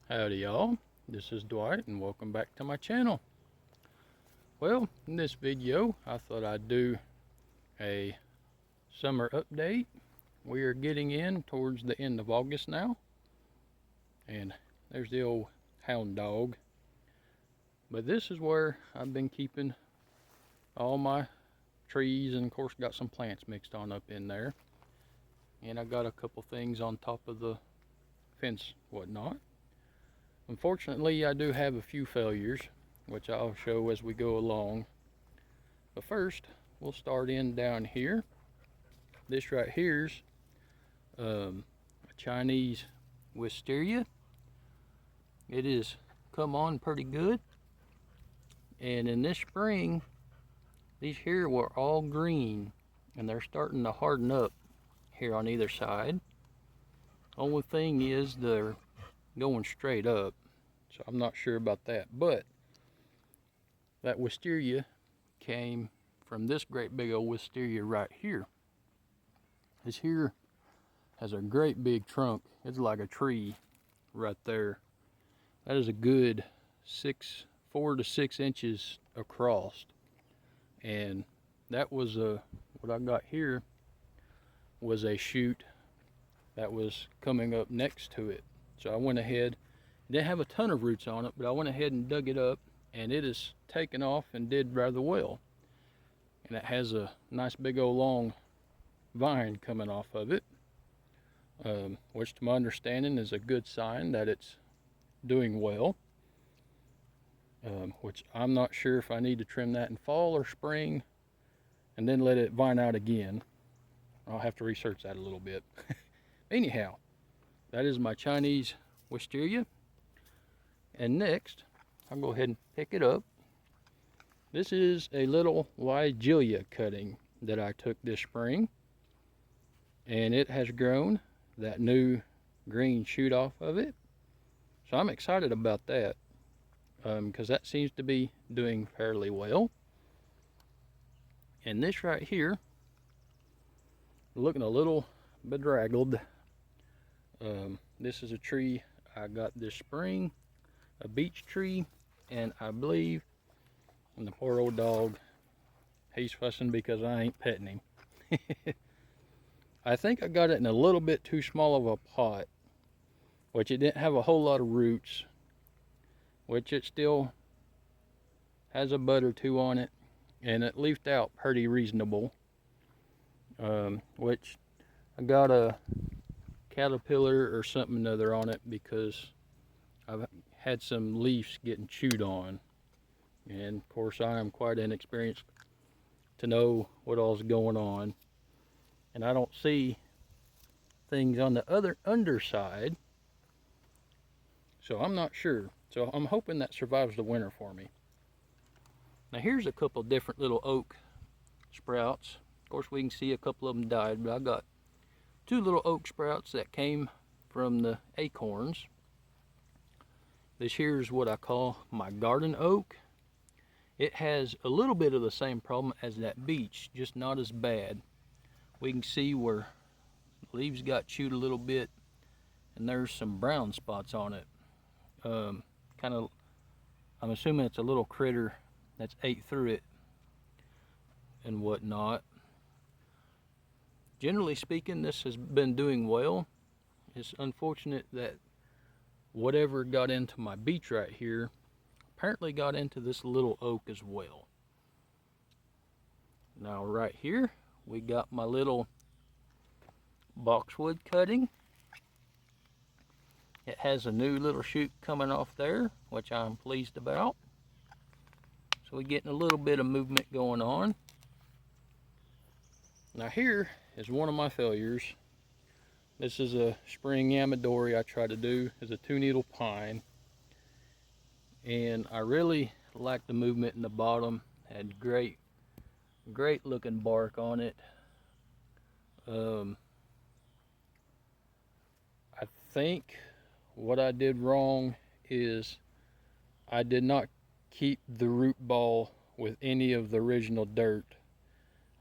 Howdy y'all, this is Dwight and welcome back to my channel. Well, in this video I thought I'd do a summer update. We are getting in towards the end of August now, and there's the old hound dog. But this is where I've been keeping all my trees, and of course got some plants mixed on up in there. And I got a couple things on top of the fence, whatnot. Unfortunately, I do have a few failures, which I'll show as we go along. But first, we'll start in down here. This right here's a Chinese wisteria. It is come on pretty good. And in this spring, these here were all green, and they're starting to harden up here on either side. Only thing is they're going straight up, so I'm not sure about that. But that wisteria came from this great big old wisteria right here. This here has a great big trunk. It's like a tree right there. That is a good 4 to 6 inches across, and that was what I got here was a shoot that was coming up next to it. So I went ahead, didn't have a ton of roots on it, but I went ahead and dug it up, and it is taken off and did rather well. And it has a nice big old long vine coming off of it, which to my understanding is a good sign that it's doing well. Which I'm not sure if I need to trim that in fall or spring and then let it vine out again. I'll have to research that a little bit. Anyhow, that is my Chinese wisteria. And next, I'll go ahead and pick it up. This is a little Weigelia cutting that I took this spring, and it has grown that new green shoot off of it. So I'm excited about that, because that seems to be doing fairly well. And this right here, looking a little bedraggled. This is a tree I got this spring, a beech tree, and I believe, and the poor old dog, he's fussing because I ain't petting him. I think I got it in a little bit too small of a pot, which it didn't have a whole lot of roots, which it still has a bud or two on it, and it leafed out pretty reasonable, which I got a caterpillar or something other on it because I've had some leaves getting chewed on, and of course I am quite inexperienced to know what all's going on, and I don't see things on the other underside, so I'm not sure. So I'm hoping that survives the winter for me. Now here's a couple different little oak sprouts. Of course we can see a couple of them died, but I got 2 little oak sprouts that came from the acorns. This here is what I call my garden oak. It has a little bit of the same problem as that beech, just not as bad. We can see where the leaves got chewed a little bit, and there's some brown spots on it. Kind of, I'm assuming it's a little critter that's ate through it and whatnot. Generally speaking, this has been doing well. It's unfortunate that whatever got into my beech right here apparently got into this little oak as well. Now right here we got my little boxwood cutting. It has a new little shoot coming off there, which I'm pleased about. So we're getting a little bit of movement going on. Now here is one of my failures. This is a spring Amadori I tried to do as a 2-needle pine, and I really liked the movement in the bottom. Had great looking bark on it. I think what I did wrong is I did not keep the root ball with any of the original dirt.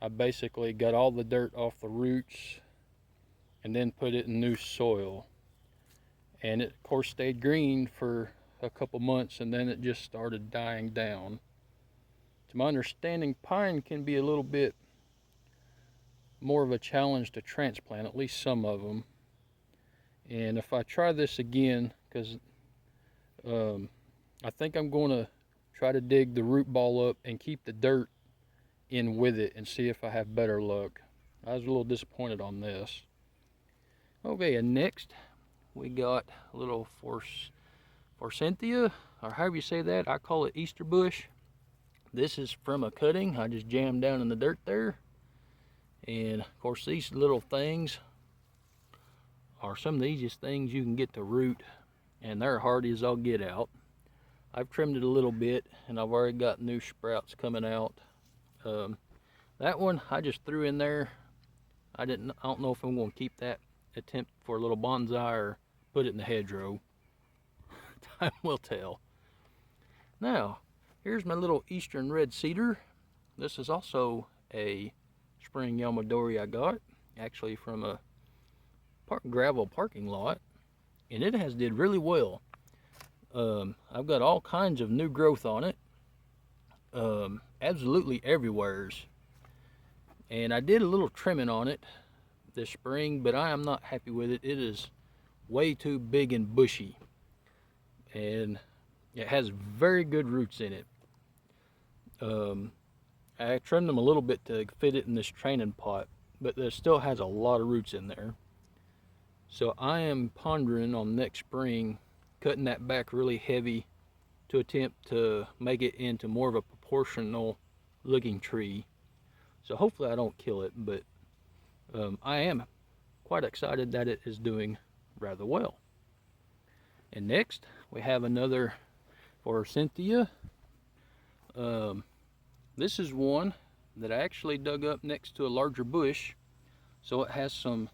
I basically got all the dirt off the roots and then put it in new soil. and it of course stayed green for a couple months, and then it just started dying down. To my understanding, pine can be a little bit more of a challenge to transplant, at least some of them. And if I try this again, because I think I'm going to try to dig the root ball up and keep the dirt in with it and see if I have better luck. I was a little disappointed on this. Okay, and next we got a little forsythia, or however you say that. I call it Easter bush. This is from a cutting I just jammed down in the dirt there. And of course these little things are some of the easiest things you can get to root, and they're hardy as all get out. I've trimmed it a little bit, and I've already got new sprouts coming out. That one I just threw in there. I don't know if I'm going to keep that attempt for a little bonsai or put it in the hedgerow. Time will tell. Now, here's my little eastern red cedar. This is also a spring yamadori I got, actually from a gravel parking lot, and it has did really well. I've got all kinds of new growth on it, absolutely everywheres. And I did a little trimming on it this spring, but I am not happy with it. It is way too big and bushy, and it has very good roots in it. I trimmed them a little bit to fit it in this training pot, but there still has a lot of roots in there. So I am pondering on next spring cutting that back really heavy to attempt to make it into more of a proportional looking tree. So hopefully I don't kill it, but I am quite excited that it is doing rather well. And next we have another forsythia. This is one that I actually dug up next to a larger bush, so it has some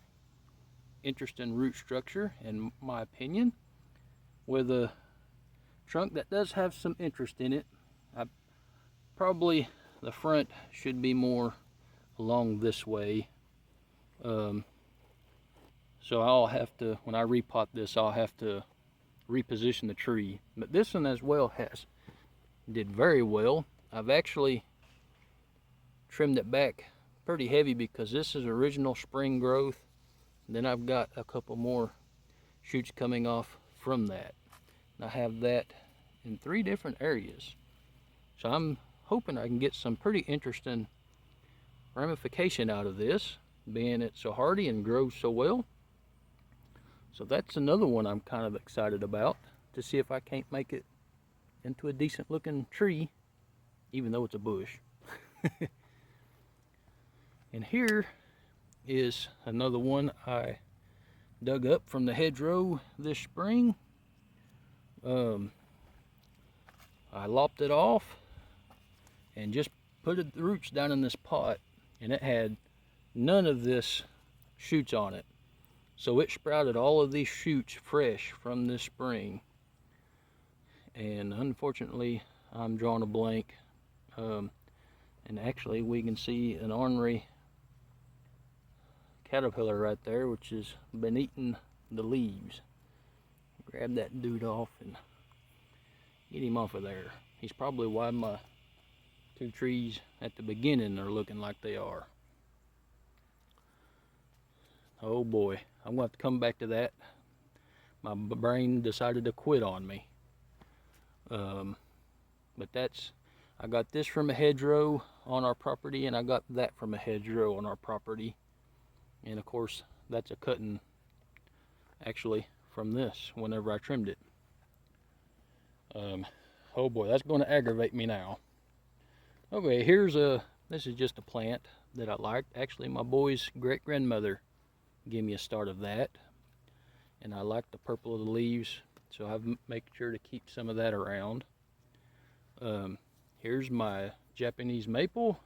interesting root structure in my opinion, with a trunk that does have some interest in it. Probably the front should be more along this way, so I'll have to, when I repot this, I'll have to reposition the tree. But this one as well did very well. I've actually trimmed it back pretty heavy because this is original spring growth. Then I've got a couple more shoots coming off from that. And I have that in 3 different areas. So I'm hoping I can get some pretty interesting ramification out of this, being it's so hardy and grows so well. So that's another one I'm kind of excited about, to see if I can't make it into a decent looking tree, even though it's a bush. And here is another one I dug up from the hedgerow this spring. I lopped it off and just put the roots down in this pot, and it had none of this shoots on it. So it sprouted all of these shoots fresh from this spring. And unfortunately, I'm drawing a blank. And actually we can see an ornery caterpillar right there, which has been eating the leaves. Grab that dude off and get him off of there. He's probably why my 2 trees at the beginning are looking like they are. Oh boy, I'm going to have to come back to that. My brain decided to quit on me. But I got this from a hedgerow on our property, and I got that from a hedgerow on our property. And of course, that's a cutting actually from this whenever I trimmed it. Oh boy, that's going to aggravate me now. Okay, this is just a plant that I liked. Actually, my boy's great-grandmother gave me a start of that. And I like the purple of the leaves, so I've made sure to keep some of that around. Here's my Japanese maple.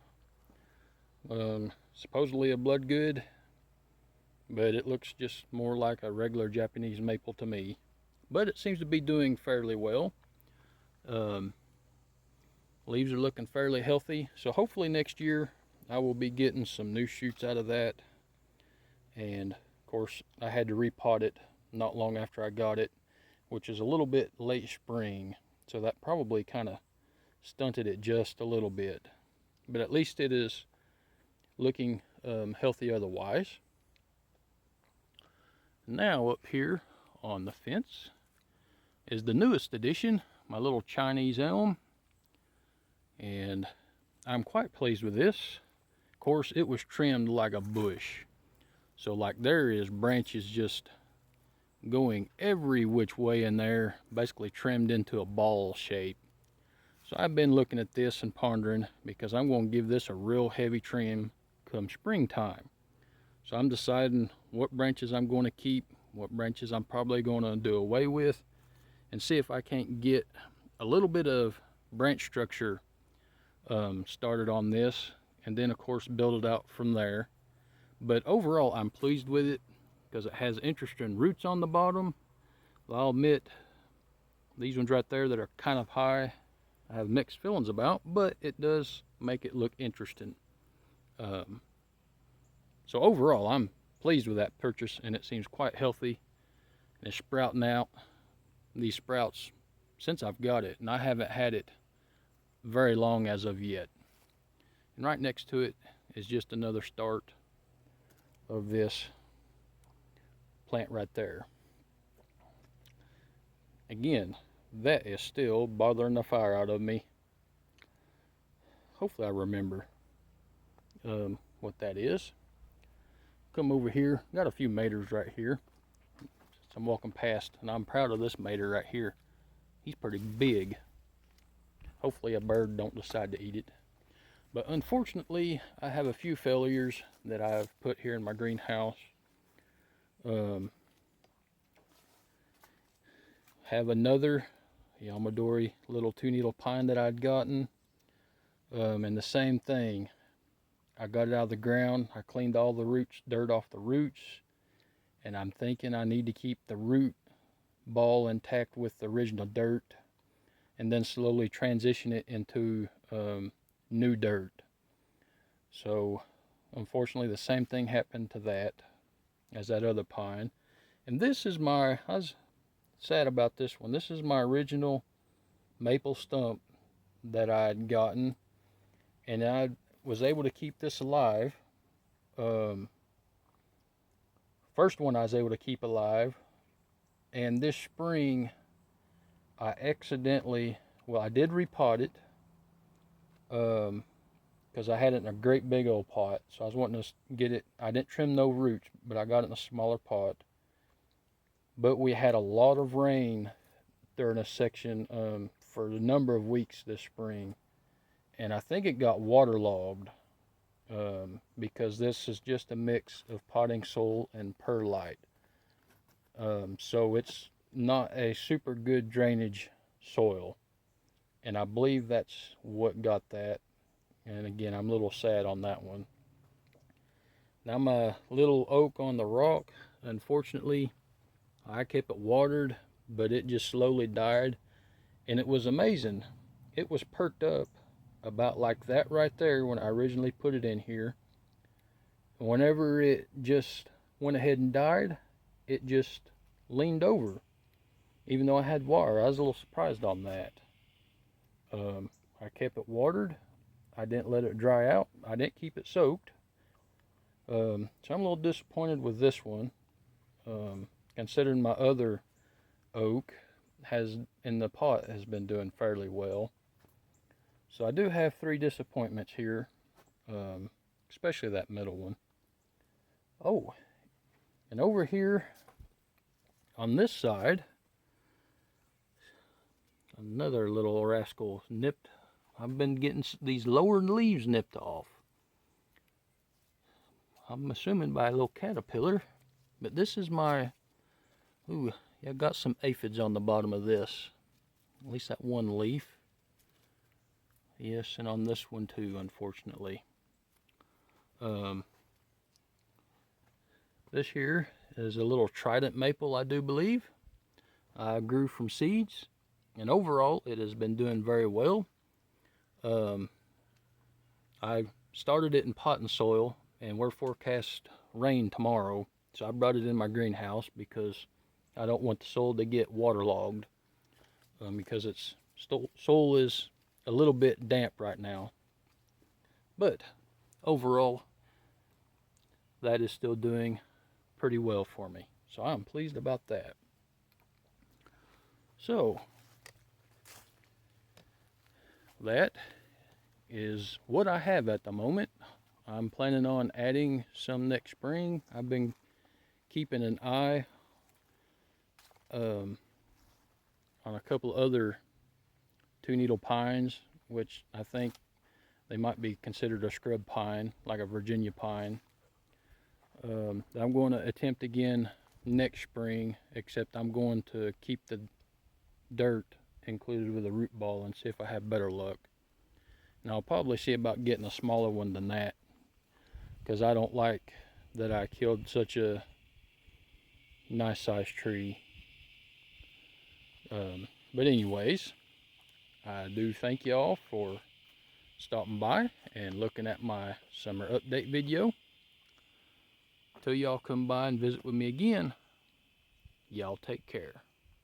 Supposedly a blood good, but it looks just more like a regular Japanese maple to me. But it seems to be doing fairly well. Leaves are looking fairly healthy, so hopefully next year I will be getting some new shoots out of that. And of course I had to repot it not long after I got it, which is a little bit late spring. So that probably kind of stunted it just a little bit. But at least it is looking healthy otherwise. Now up here on the fence is the newest addition, my little Chinese elm. And I'm quite pleased with this. Of course, it was trimmed like a bush. So like there is branches just going every which way in there, basically trimmed into a ball shape. So I've been looking at this and pondering, because I'm going to give this a real heavy trim come springtime. So I'm deciding what branches I'm going to keep, what branches I'm probably going to do away with, and see if I can't get a little bit of branch structure started on this, and then of course build it out from there. But overall I'm pleased with it because it has interesting roots on the bottom. I'll admit these ones right there that are kind of high I have mixed feelings about, but it does make it look interesting. So overall I'm pleased with that purchase, and it seems quite healthy and it's sprouting out these sprouts since I've got it, and I haven't had it very long as of yet. And right next to it is just another start of this plant right there. Again, that is still bothering the fire out of me. Hopefully I remember what that is. Come over here, got a few maters right here. So I'm walking past, and I'm proud of this mater right here. He's pretty big. Hopefully a bird don't decide to eat it. But unfortunately, I have a few failures that I've put here in my greenhouse. Have another Yamadori little 2-needle pine that I'd gotten. And the same thing. I got it out of the ground. I cleaned all the dirt off the roots. And I'm thinking I need to keep the root ball intact with the original dirt, and then slowly transition it into new dirt. So unfortunately the same thing happened to that as that other pine. And this is I was sad about this one. This is my original maple stump that I had gotten, and I was able to keep this alive. First one I was able to keep alive, and this spring I accidentally, well, I did repot it, because I had it in a great big old pot. So I was wanting to get it, I didn't trim no roots, but I got it in a smaller pot. But we had a lot of rain during a section for a number of weeks this spring, and I think it got waterlogged because this is just a mix of potting soil and perlite. So it's not a super good drainage soil, and I believe that's what got that. And again, I'm a little sad on that one. Now my little oak on the rock, unfortunately I kept it watered, but it just slowly died. And it was amazing, it was perked up about like that right there when I originally put it in here. Whenever it just went ahead and died, it just leaned over, even though I had water. I was a little surprised on that. I kept it watered. I didn't let it dry out. I didn't keep it soaked. So I'm a little disappointed with this one, considering my other oak in the pot has been doing fairly well. So I do have 3 disappointments here, especially that middle one. Oh, and over here on this side, another little rascal nipped. I've been getting these lower leaves nipped off. I'm assuming by a little caterpillar, but this is my, ooh, yeah, I got some aphids on the bottom of this. At least that one leaf. Yes, and on this one too, unfortunately. This here is a little trident maple, I do believe. I grew from seeds, and overall it has been doing very well. I started it in potting soil, and we're forecast rain tomorrow, so I brought it in my greenhouse because I don't want the soil to get waterlogged because soil is a little bit damp right now. But overall, that is still doing pretty well for me. So I'm pleased about that. So that is what I have at the moment. I'm planning on adding some next spring. I've been keeping an eye on a couple other two-needle pines, which I think they might be considered a scrub pine, like a Virginia pine. I'm going to attempt again next spring, except I'm going to keep the dirt included with a root ball and see if I have better luck. And I'll probably see about getting a smaller one than that, because I don't like that I killed such a nice sized tree. But anyways, I do thank y'all for stopping by and looking at my summer update video. Till y'all come by and visit with me again, y'all take care.